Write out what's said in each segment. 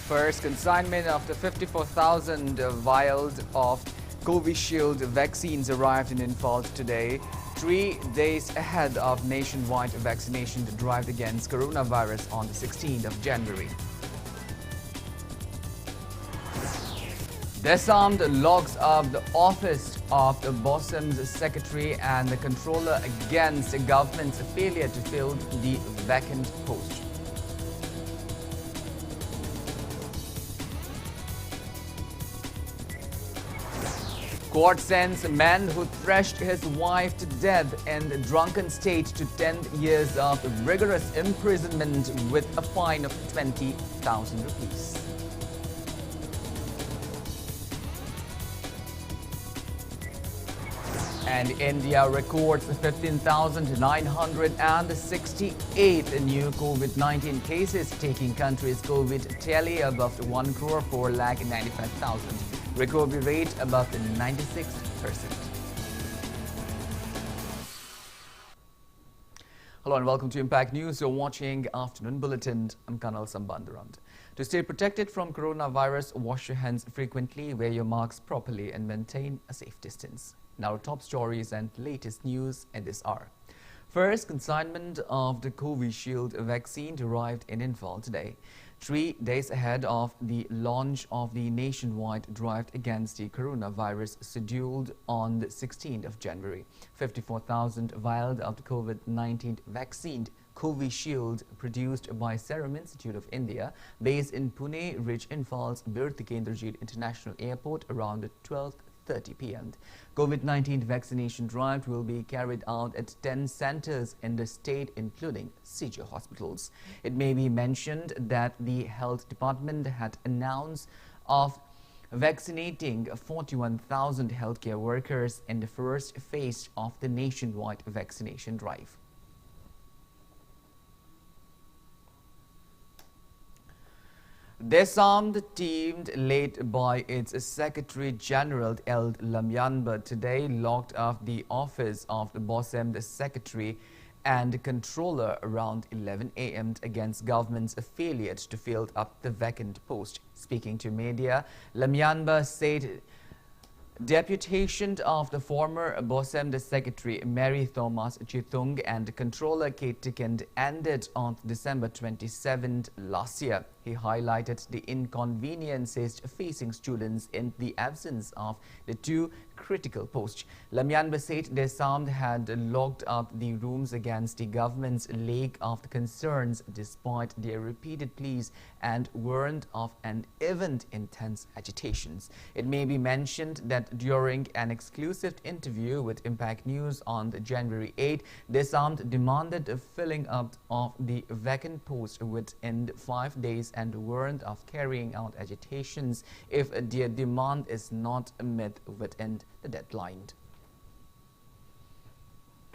First consignment of the 54,000 vials of Covishield vaccines arrived in Imphal today, 3 days ahead of nationwide vaccination drive against coronavirus on the 16th of January. Disarmed logs of the office of the BOSM's secretary and the controller against the government's failure to fill the vacant post. Court sends a man who thrashed his wife to death in a drunken state to 10 years of rigorous imprisonment with a fine of 20,000 rupees. And India records 15,968 new COVID-19 cases, taking country's COVID tally above 1 crore 4,95,000. Recovery rate above 96%. Hello and welcome to Impact News. You're watching Afternoon Bulletin. I'm KANEL SHAMBANDURAM. To stay protected from coronavirus, wash your hands frequently, wear your masks properly and maintain a safe distance. Now, top stories and latest news in this hour. First consignment of the Covishield vaccine arrived in Imphal today, 3 days ahead of the launch of the nationwide drive against the coronavirus scheduled on the 16th of January. 54,000 vials of the COVID-19 vaccine Covishield, produced by Serum Institute of India, based in Pune, reached Imphal's Bir Tikendrajit International Airport around 12:30 p.m. COVID-19 vaccination drive will be carried out at 10 centers in the state, including CG hospitals. It may be mentioned that the health department had announced of vaccinating 41,000 healthcare workers in the first phase of the nationwide vaccination drive. Disarmed team led by its Secretary General L. Lamyanba today locked up the office of the BOSM secretary and controller around 11 a.m. against government's failure to fill up the vacant post. Speaking to media, Lamyanba said deputation of the former BOSM secretary Mary Thomas Chitung and controller Kate Tickend ended on December 27th last year. He highlighted the inconveniences facing students in the absence of the 2 critical posts. Lamyanba said Disarmed had locked up the rooms against the government's lack of concerns despite their repeated pleas and warned of an even intense agitations. It may be mentioned that during an exclusive interview with Impact News on January 8, Disarmed demanded a filling up of the vacant post within 5 days and warned of carrying out agitations if their demand is not met within the deadline.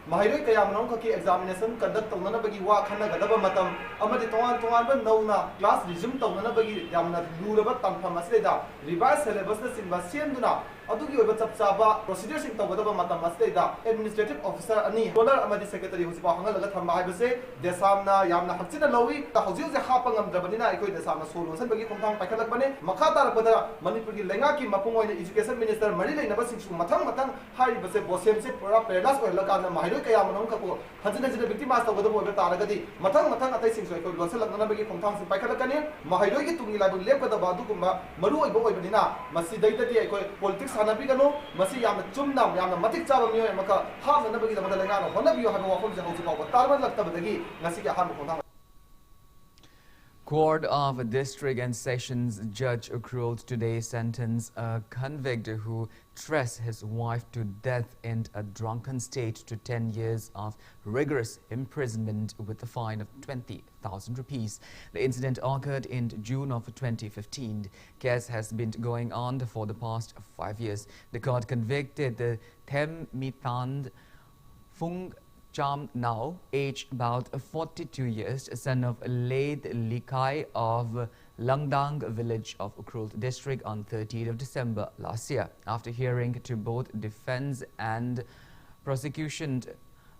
Mahiroi kaya manong kaki examination conduct tawna bagi wa khana gadaba matam amadi tongan ba nauna class resume tawna bagi yamna luraba tampham asida revise syllabus na sinba sienduna adugi oiba chapchaba procedure sing tawgadaba matam asida administrative officer ani dollar amadi secretary husipa hangalaga thamba haibase desamna yamna hakchina lowi ta hauji je hapa ngamdrabanina ikoi desamna solon san bagi khomthang paikhalak bane makha tarapada manipur gi lenga ki mapung oina education minister mari leinaba singsu mathang hai base bosem se pura pedas oila kana mahiroi kaya manong kapo hajina victimas tawgadaba oiba taragadi mathang atai singsu ikoi losalakna bagi khomthang se paikhalakani mahiroi gi tungi labu lepkadaba adugumba maru oiba oibadina masi daitati ikoi politics Hanabigano, Masi Yam Chumnam, Yam Matic Chavamio, Maka, half the Nabigi Madalena, Honabio have a walk from the house of Tarman Laktabagi, Nasika Hamu. Court of District and Sessions Judge accrued today's sentence a convict who thrashed his wife to death in a drunken state to 10 years of rigorous imprisonment with a fine of 20,000 rupees. The incident occurred in June of 2015. Case has been going on for the past 5 years. The court convicted the Themmitand Phung Cham Now, aged about 42 years, son of Laid Likai of Langdang village of Ukrul district on 30th of December last year. After hearing to both defense and prosecution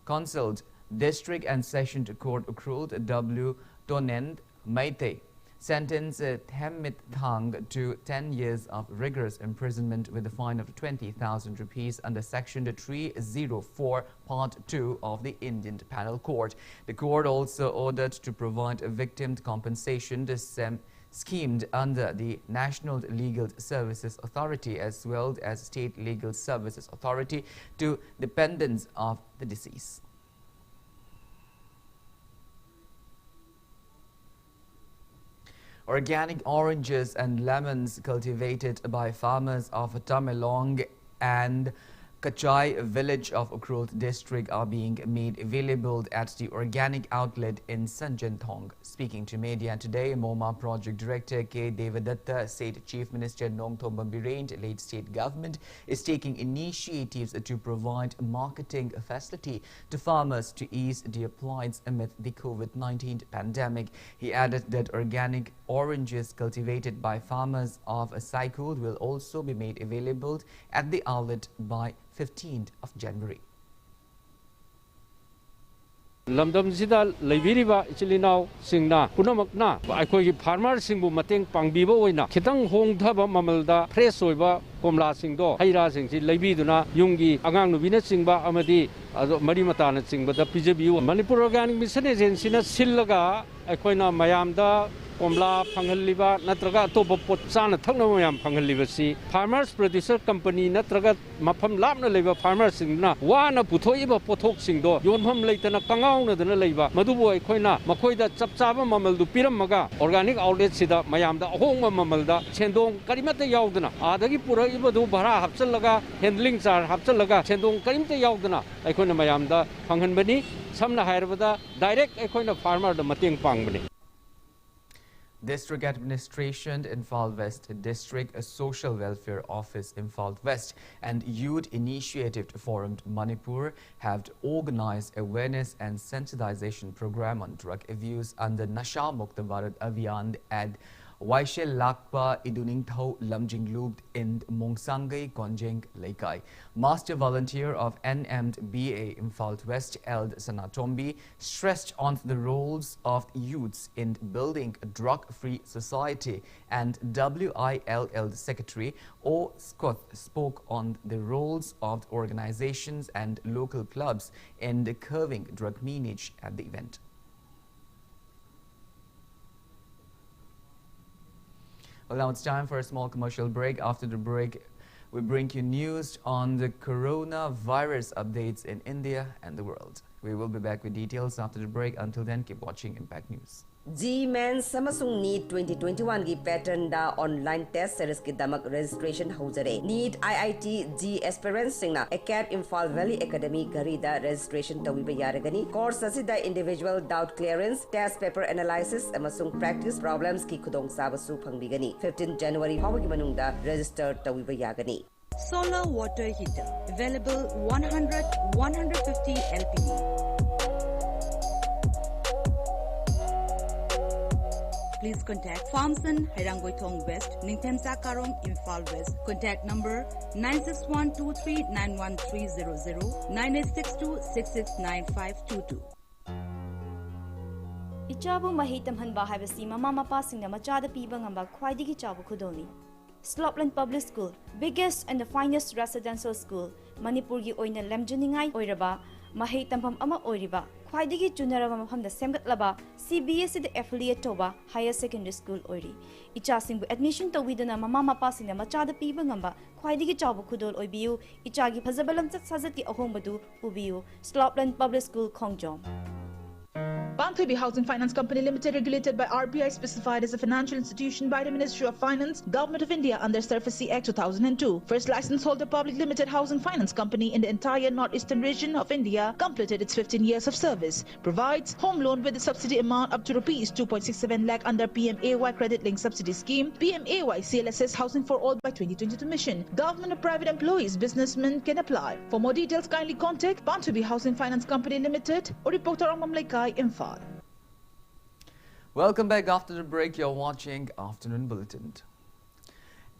counsel, District and Session Court Ukrul W. Tonend Maite sentenced Themmit Thang to 10 years of rigorous imprisonment with a fine of 20,000 rupees under Section 304, Part 2 of the Indian Penal Code. The court also ordered to provide a victim compensation schemed under the National Legal Services Authority as well as State Legal Services Authority to dependents of the deceased. Organic oranges and lemons cultivated by farmers of Tamelong and Kachai village of Ukrul district are being made available at the organic outlet in Sanjanthong. Speaking to media today, MoMA Project Director K. Devadatta said Chief Minister Nongthom Bambiren's late state government is taking initiatives to provide marketing facility to farmers to ease their plights amid the COVID-19 pandemic. He added that organic oranges cultivated by farmers of Saikul will also be made available at the outlet by 15th of January. Lamdam Zida Labiriba Chilino Singna, Punamakna, Akoi farmer Singbu Mateng Pangbibo Wina, Kitang Hong Taba Mamalda, Presoiba, Pomla Singdo, Haira Sing, Labiduna, Yungi, Agang Vina Singba Amadi, Marimatana Sing, but the PJB, Manipur Organic Business in Sina Silaga, Akoina Mayamda. Pomla Panghaliba, Natraga Topo Potsana Tangamayam Panghalivasi, Farmers Producer Company, Natraga Mapam Lamna Leva Farmers in Na, Wana Putoiba Potok Singdo, Yonham Latana Kangauna than a Leva, Madubo Equina, Makoida Chapsava Mamaldu Piramaga, Organic Outlet Sida, Mayamda, Homa Mamalda, Chendong, Karimata Yaudana, Adagi Pura Ibadu Bara Hapsalaga, Handlings are Hapsalaga, Chendong Karimta Yaudana, Equina Mayamda, Panghanbani, Samna Harvada, direct Equina Farmer, the Mating Pangbani. District Administration, Imphal West District, a Social Welfare Office, Imphal West, and Youth Initiative Forum Manipur have organized awareness and sensitization program on drug abuse under Nasha Mukta Bharat Abhiyan at Waishel Lakpa Iduning Thau Lamjing Loop in Mongsangai Konjeng Laikai. Master volunteer of NMBA Imphal West Eld Sanatombi stressed on the roles of youths in building a drug-free society, and WILL Secretary O. Scott spoke on the roles of organizations and local clubs in curbing drug meanage at the event. Well, now it's time for a small commercial break. After the break, we bring you news on the coronavirus updates in India and the world. We will be back with details after the break. Until then, keep watching Impact News. G-Men's Samsung NEET 2021 की pattern da online test series की दमक registration हो जरे. NEET IIT G aspirants सिंगना Acad Imphal Valley Academy घरी दा registration Tawi बयारगनी. Course असी दा individual doubt clearance, test paper analysis अमसुंग practice problems की खुदोंग साबसु फंगबिगनी. 15 January फाव की मनुंग दा register Tawi बयागनी. Solar water heater available 150 LPD. Please contact Farmson, Harangoitong West, Ningthemsa Karong, Imphal West. Contact number 961239130 9862669522. Ichabu mahitam hanba haibasi mama mapa singna machada piba ngamba khwaidigi chabu khudoni. Slopland Public School, biggest and the finest residential school, Manipur gi oina lemjuningai oiraba, mahei tampam ama oiriba, khwaidigi chunaraba mafamda semgatlaba, CBSE the affiliate toba higher secondary school oiri. Icha singbu admission tawidana mama mapa singna machada piba ngamba, khwaidigi chabu khudol oibiu, ichagi phazabalam chat sajati ahombadu ubiu, Slopland Public School Khongjom. Banthubi Housing Finance Company Limited, regulated by RBI, specified as a financial institution by the Ministry of Finance, Government of India under SURFACE Act 2002. First license holder public limited housing finance company in the entire northeastern region of India, completed its 15 years of service. Provides home loan with a subsidy amount up to rupees 2.67 lakh under PMAY Credit Link Subsidy Scheme, PMAY CLSS Housing for All by 2022 mission. Government or private employees, businessmen can apply. For more details, kindly contact Banthubi Housing Finance Company Limited or reporter Mamlaikai Imphal. Welcome back after the break. You're watching Afternoon Bulletin.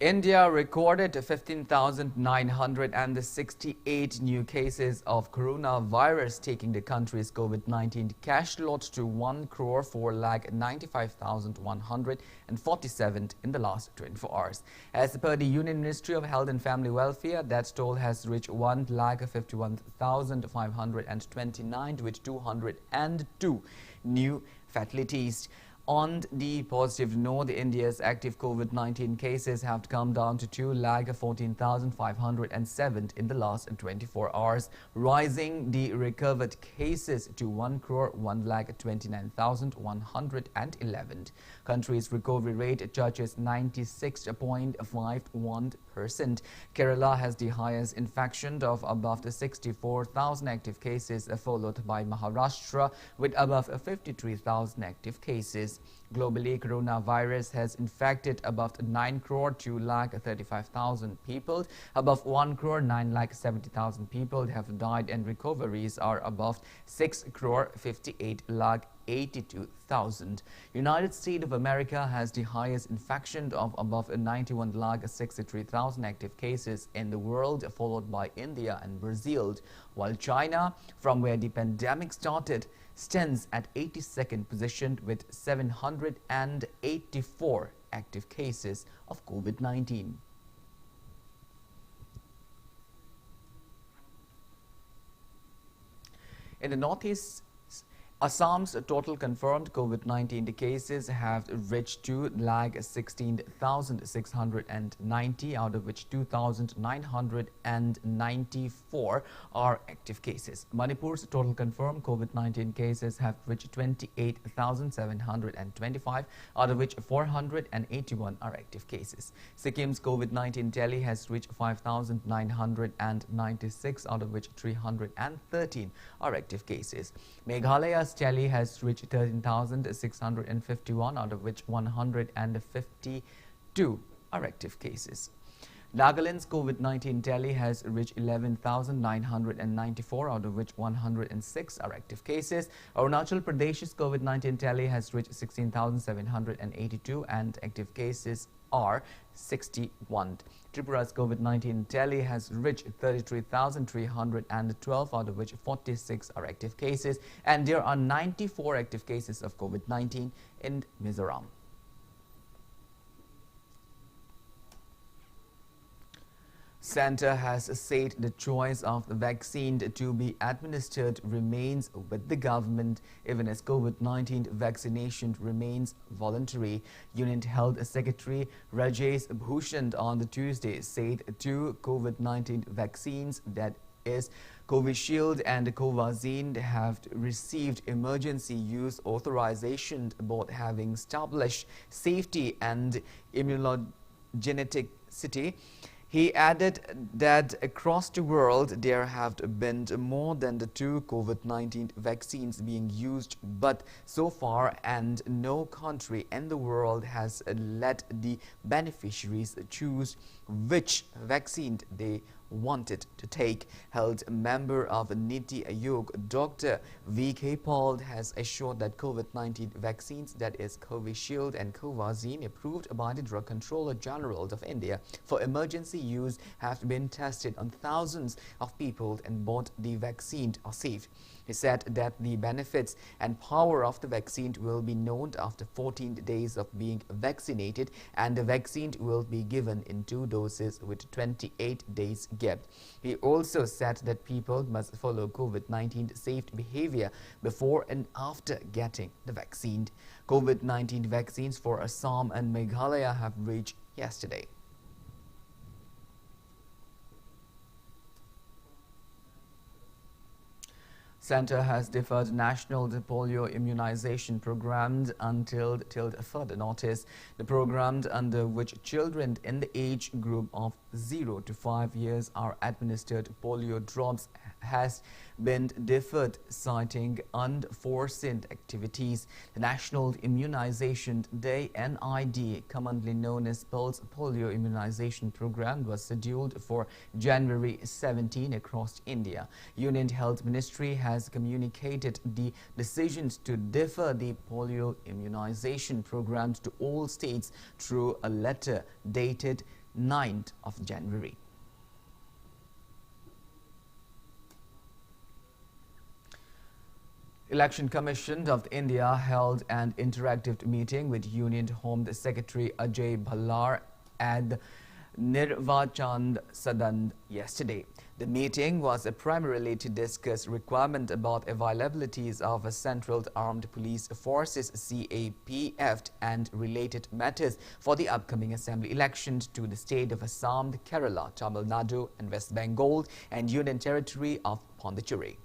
India recorded 15,968 new cases of coronavirus, taking the country's COVID-19 cash lot to 1,495,147 in the last 24 hours. As per the Union Ministry of Health and Family Welfare, that toll has reached 1,51,529 with 202 new fatalities. On the positive note, India's active COVID-19 cases have come down to 2,14,507 in the last 24 hours, rising the recovered cases to 1,129,111. Country's recovery rate touches 96.51%. Kerala has the highest infection of above 64,000 active cases, followed by Maharashtra with above 53,000 active cases. Globally, coronavirus has infected above 9 crore 2,35,000 people. Above 1 crore 9,70,000 people have died, and recoveries are above 6 crore 58,82,000. United States of America has the highest infection of above 91,63,000 active cases in the world, followed by India and Brazil, while China, from where the pandemic started, stands at 82nd position with 784 active cases of COVID-19. In the northeast, Assam's total confirmed COVID-19 cases have reached 2,16,690, out of which 2,994 are active cases. Manipur's total confirmed COVID-19 cases have reached 28,725, out of which 481 are active cases. Sikkim's COVID-19 tally has reached 5,996, out of which 313 are active cases. Meghalaya's tally has reached 13,651, out of which 152 are active cases. Nagaland's COVID-19 tally has reached 11,994, out of which 106 are active cases. Arunachal Pradesh's COVID-19 tally has reached 16,782 and active cases are 61. Tripura's COVID-19 tally has reached 33,312, out of which 46 are active cases, and there are 94 active cases of COVID-19 in Mizoram. Centre has said the choice of the vaccine to be administered remains with the government, even as COVID-19 vaccination remains voluntary. Union Health Secretary Rajesh Bhushan on the Tuesday said two COVID-19 vaccines, that is Covishield and Covaxin, have received emergency use authorization, both having established safety and immunogenicity. He added that across the world there have been more than the two COVID-19 vaccines being used, but so far and no country in the world has let the beneficiaries choose which vaccine they wanted to take. Health member of Niti Aayog, Dr. V.K. Paul, has assured that COVID-19 vaccines, that is Covishield and Covaxin, approved by the Drug Controller General of India for emergency use, have been tested on thousands of people, and both the vaccines are safe. He said that the benefits and power of the vaccine will be known after 14 days of being vaccinated, and the vaccine will be given in 2 doses with 28 days gap. He also said that people must follow COVID-19 safe behavior before and after getting the vaccine. COVID-19 vaccines for Assam and Meghalaya have reached yesterday. Centre has deferred national polio immunization program until further notice. The program, under which children in the age group of 0 to 5 years are administered polio drops, has been deferred, citing unforeseen activities. The National Immunization Day (NID), commonly known as Pulse Polio Immunization Program, was scheduled for January 17 across India. Union Health Ministry has communicated the decisions to defer the polio immunization programs to all states through a letter dated 9th of January. Election Commission of India held an interactive meeting with Union Home Secretary Ajay Bhallar and Nirvachan Sadan yesterday. The meeting was primarily to discuss requirement about availabilities of Central Armed Police Forces CAPF and related matters for the upcoming assembly elections to the state of Assam, Kerala, Tamil Nadu and West Bengal and Union Territory of Pondicherry.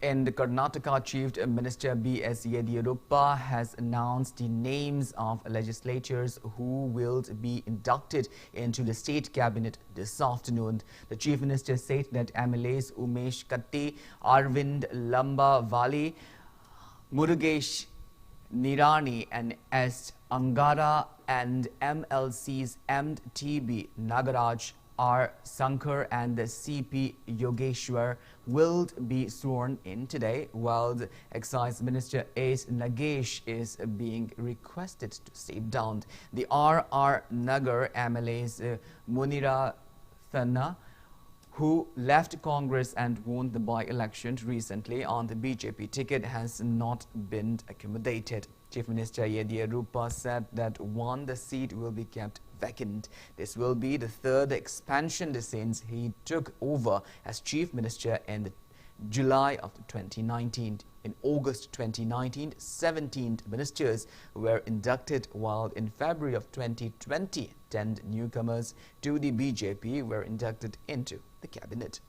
In Karnataka, Chief Minister B.S. Yediyurappa has announced the names of legislators who will be inducted into the state cabinet this afternoon. The Chief Minister said that MLAs Umesh Katti, Arvind Lambavali, Murugesh Nirani and S. Angara and MLCs M.T.B. Nagaraj, R. Sankar and the C.P. Yogeshwar will be sworn in today, while the Excise Minister S. Nagesh is being requested to step down. The R.R. Nagar MLAs Munira Thana, who left Congress and won the by-election recently on the BJP ticket, has not been accommodated. Chief Minister Yediyurappa said that the seat will be kept vacant. This will be the third expansion since he took over as Chief Minister in July of 2019. In August 2019, 17 ministers were inducted, while in February of 2020, 10 newcomers to the BJP were inducted into the cabinet.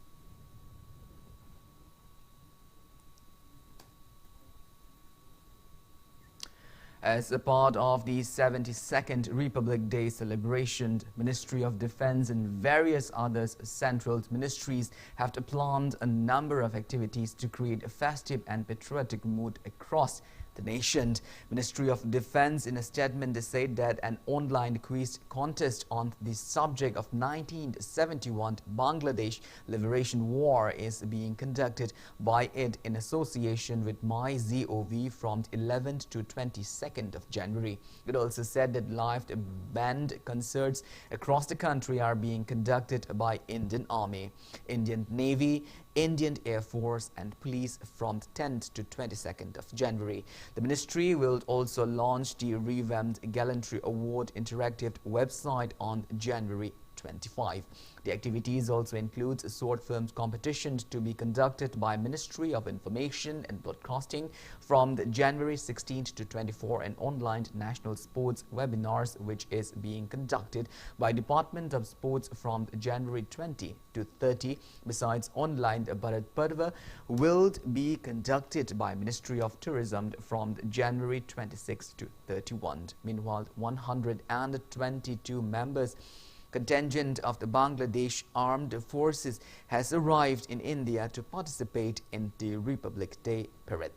As a part of the 72nd Republic Day celebration, Ministry of Defence and various other central ministries have planned a number of activities to create a festive and patriotic mood across the nation. Ministry of Defence in a statement said that an online quiz contest on the subject of 1971 Bangladesh Liberation War is being conducted by it in association with MyGov from 11th to 22nd of January. It also said that live band concerts across the country are being conducted by Indian Army, Indian Navy, Indian Air Force and Police from 10th to 22nd of January. The ministry will also launch the revamped Gallantry Award interactive website on January 25. The activities also include short films competitions to be conducted by Ministry of Information and Broadcasting from January 16th to 24 and online national sports webinars which is being conducted by Department of Sports from January 20 to 30. Besides online Bharat Parva will be conducted by Ministry of Tourism from January 26 to 31. Meanwhile, 122 members contingent of the Bangladesh Armed Forces has arrived in India to participate in the Republic Day parade.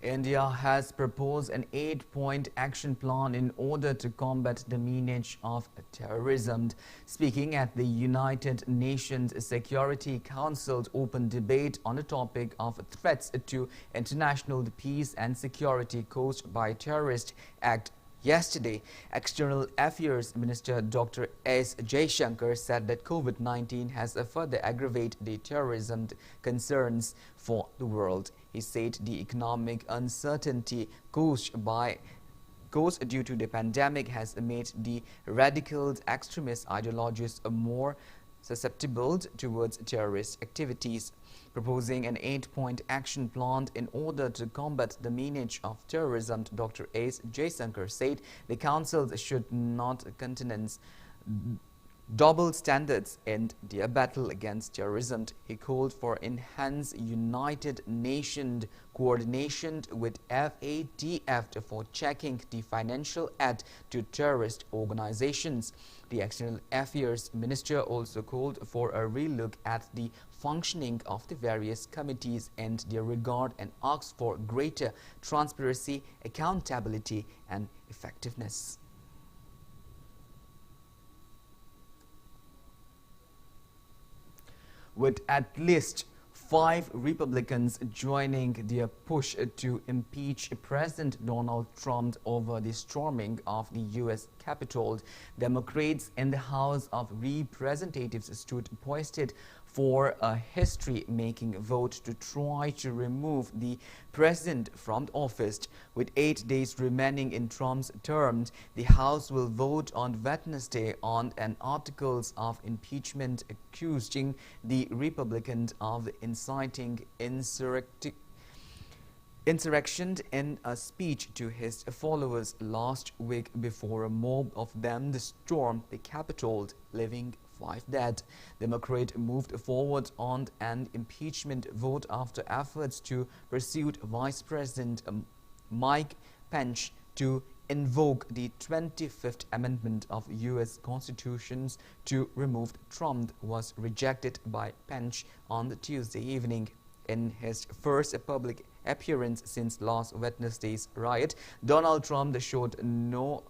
India has proposed an 8-point action plan in order to combat the menace of terrorism. Speaking at the United Nations Security Council's open debate on the topic of threats to international peace and security caused by terrorist acts yesterday, External Affairs Minister Dr. S. Jaishankar said that COVID-19 has further aggravated the terrorism concerns for the world. He said the economic uncertainty caused due to the pandemic has made the radical extremist ideologies more susceptible towards terrorist activities. Proposing an 8-point action plan in order to combat the menace of terrorism, Dr. S. Jaishankar said the Council should not countenance double standards in their battle against terrorism. He called for enhanced United Nations coordination with FATF for checking the financial aid to terrorist organizations. The External Affairs Minister also called for a relook at the functioning of the various committees and their regard and asked for greater transparency, accountability and effectiveness. With at least 5 Republicans joining their push to impeach President Donald Trump over the storming of the U.S. Capitol. Democrats in the House of Representatives stood poised for a history-making vote to try to remove the president from office. With 8 days remaining in Trump's term, the House will vote on Wednesday on an articles of impeachment accusing the Republican of inciting insurrection in a speech to his followers last week before a mob of them stormed the Capitol, leaving 5 dead. Democrats moved forward on an impeachment vote after efforts to pursue Vice President Mike Pence to invoke the 25th Amendment of U.S. Constitution to remove Trump was rejected by Pence on the Tuesday evening. In his first public appearance since last Wednesday's riot, Donald Trump showed no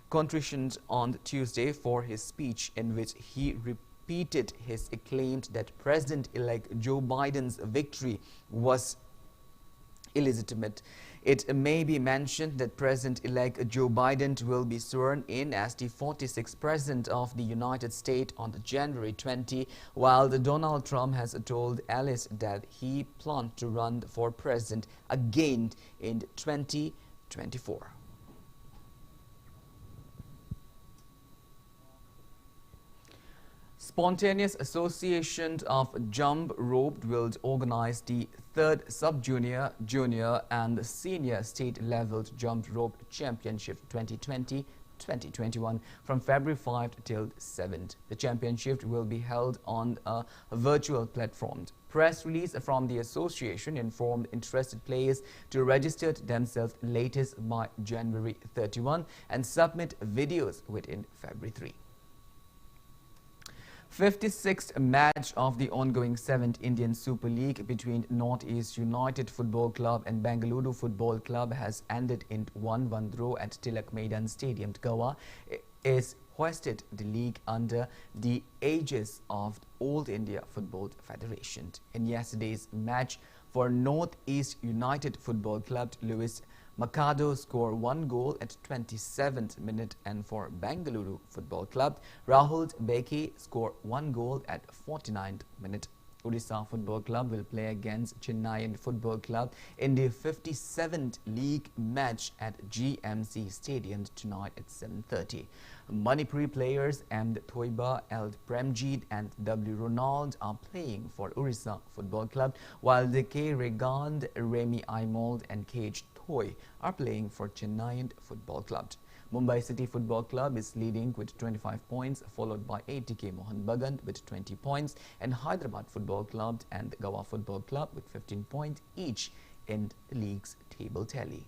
contrition on Tuesday for his speech, in which he repeated his claim that President-elect Joe Biden's victory was illegitimate. It may be mentioned that President-elect Joe Biden will be sworn in as the 46th President of the United States on January 20, while Donald Trump has told Alice that he plans to run for president again in 2024. Spontaneous Association of Jump Rope will organize the 3rd Sub-Junior, Junior and Senior State-Level Jump Rope Championship 2020-2021 from February 5 till 7th. The championship will be held on a virtual platform. Press release from the association informed interested players to register themselves latest by January 31 and submit videos within February 3. 56th match of the ongoing 7th Indian Super League between Northeast United Football Club and Bengaluru Football Club has ended in 1-1 draw at Tilak Maidan Stadium. Goa is hoisted the league under the aegis of All India Football Federation. In yesterday's match for Northeast United Football Club, Lewis Makado scored 1 goal at 27th minute, and for Bengaluru Football Club, Rahul Beki scored 1 goal at 49th minute. Odisha Football Club will play against Chennai Football Club in the 57th league match at GMC Stadium tonight at 7:30. Manipuri players M. Thoiba, L. Premjeet and W. Ronald are playing for Odisha Football Club, while the K. Regand, Remy Aimold and K.H. Thoi are playing for Chennai Football Club. Mumbai City Football Club is leading with 25 points, followed by ATK Mohan Bagan with 20 points, and Hyderabad Football Club and Goa Football Club with 15 points each in the league's table tally.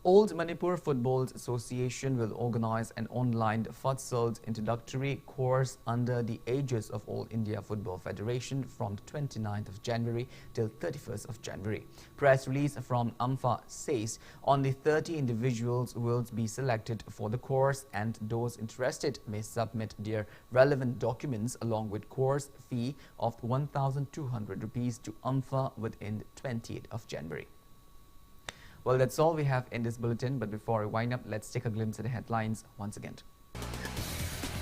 Old Manipur Football Association will organize an online futsal introductory course under the aegis of All India Football Federation from 29th of January till 31st of January. Press release from AMFA says only 30 individuals will be selected for the course, and those interested may submit their relevant documents along with course fee of 1,200 rupees to AMFA within 20th of January. Well, that's all we have in this bulletin, but before we wind up, let's take a glimpse at the headlines once again.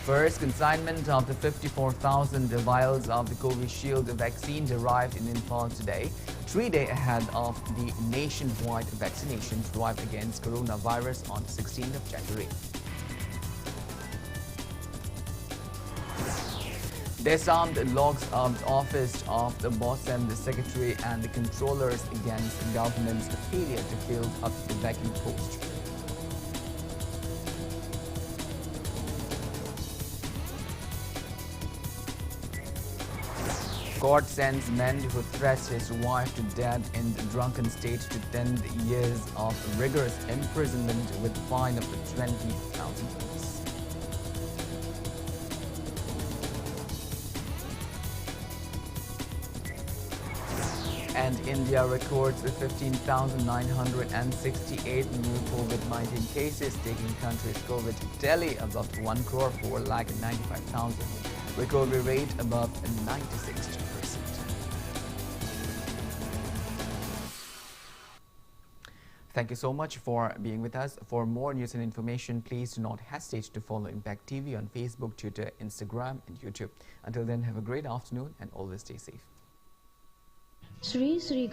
First, consignment of the 54,000 vials of the Covishield vaccine arrived in Imphal today, 3 days ahead of the nationwide vaccination drive against coronavirus on 16th of January. Disarmed logs of the office of the boss and the secretary and the controllers against the government's failure to fill up the vacant post. Court sends man who threats his wife to death in the drunken state to 10 years of rigorous imprisonment with fine of 20,000 rupees. And India records 15,968 new COVID-19 cases, taking country's COVID tally above 1 crore 4,95,000. Recovery rate above 96%. Thank you so much for being with us. For more news and information, please do not hesitate to follow Impact TV on Facebook, Twitter, Instagram, and YouTube. Until then, have a great afternoon and always stay safe. Sri